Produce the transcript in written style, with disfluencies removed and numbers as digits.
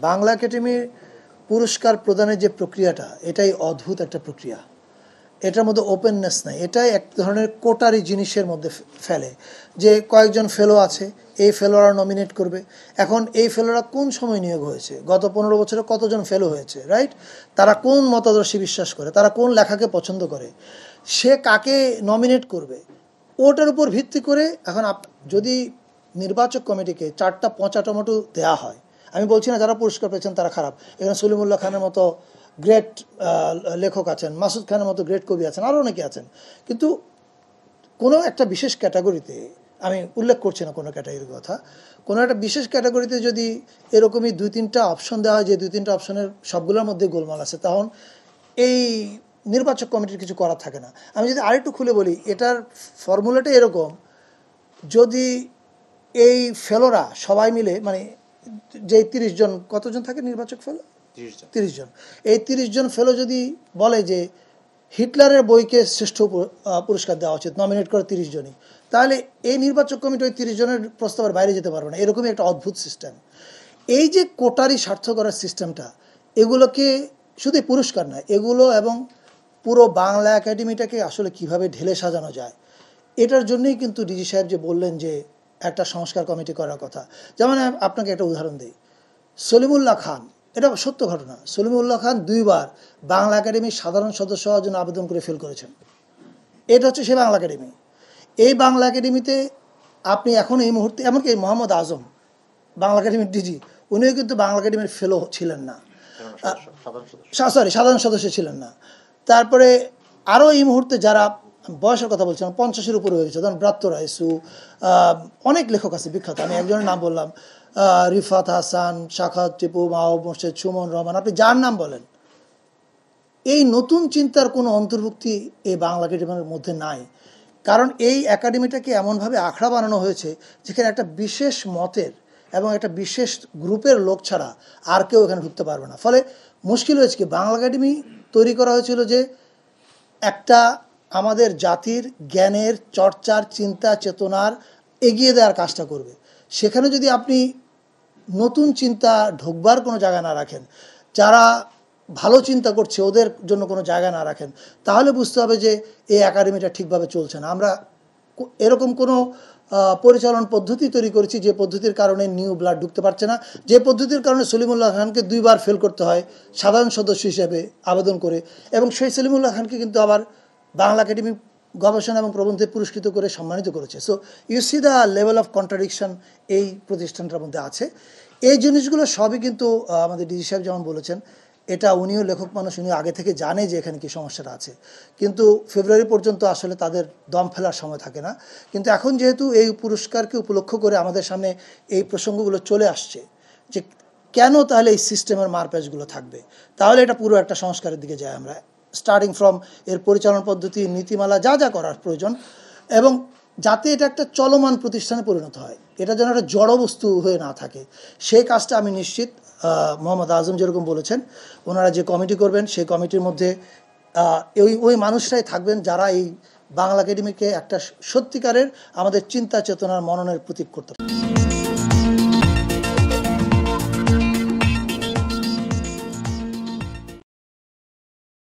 বাংলা একাডেমির পুরস্কার প্রদানের যে প্রক্রিয়াটা এটাই অদ্ভুত একটা প্রক্রিয়া। এটার মধ্যে ওপেননেস নাই, এটাই এক ধরনের কোটারি জিনিসের মধ্যে ফেলে যে কয়েকজন ফেলো আছে, এই ফেলোরা নমিনেট করবে। এখন এই ফেলোরা কোন সময় নিয়োগ হয়েছে, গত 15 বছরে কতজন ফেলো হয়েছে, রাইট? তারা কোন মতাদর্শী বিশ্বাস করে, তারা কোন লেখাকে পছন্দ করে, সে কাকে নমিনেট করবে, ওটার উপর ভিত্তি করে এখন যদি নির্বাচক কমিটিকে 4টা পচা টমেটো দেওয়া হয়, আমি বলছি না যারা পুরস্কার পেয়েছেন তারা খারাপ, এখানে সলিমুল্লাহ খানের মতো গ্রেট লেখক আছেন, মাসুদ খানের মতো গ্রেট কবি আছেন, আরও অনেকে আছেন, কিন্তু কোনো একটা বিশেষ ক্যাটাগরিতে, আমি উল্লেখ করছি না কোনো ক্যাটাগরির কথা, কোনো একটা বিশেষ ক্যাটাগরিতে যদি এরকমই 2-3টা অপশন দেওয়া হয় যে 2-3টা অপশনের সবগুলোর মধ্যে গোলমাল আছে, তখন এই নির্বাচক কমিটির কিছু করার থাকে না। আমি যদি আরেকটু খুলে বলি, এটার ফর্মুলাটা এরকম, যদি এই ফেলোরা সবাই মিলে, মানে যে 30 জন, কতজন থাকে নির্বাচক ফেলো? 30 জন। এই 30 জন ফেলো যদি বলে যে হিটলারের বইকে শ্রেষ্ঠ পুরস্কার দেওয়া উচিত, নমিনেট করে 30 জনই, তাহলে এই নির্বাচক কমিটি ওই 30 জনের প্রস্তাবের বাইরে যেতে পারবে না। এরকমই একটা অদ্ভুত সিস্টেম। এই যে কোটারি স্বার্থ করার সিস্টেমটা, এগুলোকে শুধু পুরস্কার নয়, এগুলো এবং পুরো বাংলা একাডেমিটাকে আসলে কিভাবে ঢেলে সাজানো যায়, এটার জন্যই কিন্তু ডিজি সাহেব যে বললেন যে একটা সংস্কার কমিটি করার কথা। যেমন আপনাকে একটা উদাহরণ দিই, সলিমুল্লাহ খান, এটা সত্য ঘটনা, সলিমুল্লাহ খান 2 বার বাংলা একাডেমির সাধারণ সদস্য হওয়ার জন্য আবেদন করে ফেল করেছেন। এটা হচ্ছে সে বাংলা একাডেমি। এই বাংলা একাডেমিতে আপনি এখন এই মুহূর্তে, এমনকি মোহাম্মদ আজম বাংলা একাডেমির ডিজি, উনিও কিন্তু বাংলা একাডেমির ফেলো ছিলেন না, সাধারণ সদস্য ছিলেন না। তারপরে আরও এই মুহূর্তে যারা, বয়সের কথা বলছিলাম, 50-এর উপরে হয়ে গেছে, ধরুন ব্রাত্য রায়সু, অনেক লেখক আছে বিখ্যাত, আমি একজনের নাম বললাম, রিফাত হাসান, শাখাত টিপু, মাহবুব মোর্শেদ, সুমন রহমান, আপনি যার নাম বলেন, এই নতুন চিন্তার কোনো অন্তর্ভুক্তি এই বাংলা একাডেমির মধ্যে নাই। কারণ এই একাডেমিটাকে এমনভাবে আখড়া বানানো হয়েছে যেখানে একটা বিশেষ মতের এবং একটা বিশেষ গ্রুপের লোক ছাড়া আর কেউ এখানে ঢুকতে পারবে না। ফলে মুশকিল হয়েছে কি, বাংলা একাডেমি তৈরি করা হয়েছিল যে একটা আমাদের জাতির জ্ঞানের চর্চার, চিন্তা চেতনার এগিয়ে দেওয়ার কাজটা করবে। সেখানে যদি আপনি নতুন চিন্তা ঢোকবার কোনো জায়গা না রাখেন, যারা ভালো চিন্তা করছে ওদের জন্য কোনো জায়গা না রাখেন, তাহলে বুঝতে হবে যে এই একাডেমিটা ঠিকভাবে চলছে না। আমরা এরকম কোনো পরিচালন পদ্ধতি তৈরি করেছি যে পদ্ধতির কারণে নিউ ব্লাড ঢুকতে পারছে না, যে পদ্ধতির কারণে সলিমুল্লাহ খানকে 2 বার ফেল করতে হয় সাধারণ সদস্য হিসেবে আবেদন করে, এবং সেই সলিমুল্লাহ খানকে কিন্তু আবার বাংলা একাডেমি গবেষণা এবং প্রবন্ধে পুরস্কৃত করে সম্মানিত করেছে। So you see the level of contradiction এই প্রতিষ্ঠানটার মধ্যে আছে। এই জিনিসগুলো সবই কিন্তু আমাদের ডিজি সাহেব যেমন বলেছেন, এটা উনিও লেখক মানুষ, উনি আগে থেকে জানে যে এখানে কি সমস্যাটা আছে, কিন্তু ফেব্রুয়ারি পর্যন্ত আসলে তাদের দম ফেলার সময় থাকে না। কিন্তু এখন যেহেতু এই পুরস্কারকে উপলক্ষ করে আমাদের সামনে এই প্রসঙ্গগুলো চলে আসছে যে কেন তাহলে এই সিস্টেমের মারপ্যাচগুলো থাকবে, তাহলে এটা পুরো একটা সংস্কারের দিকে যায় আমরা, স্টার্টিং ফ্রম এর পরিচালনা পদ্ধতি, নীতিমালা, যা যা করার প্রয়োজন, এবং যাতে এটা একটা চলমান প্রতিষ্ঠানে পরিণত হয়, এটা যেন একটা জড়বস্তু হয়ে না থাকে, সেই কাজটা আমি নিশ্চিত মোহাম্মদ আজম যেরকম বলেছেন, ওনারা যে কমিটি করবেন সেই কমিটির মধ্যে ওই মানুষরাই থাকবেন যারা এই বাংলা একাডেমিকে একটা সত্যিকারের আমাদের চিন্তা চেতনার মননের প্রতীক করতে পারে।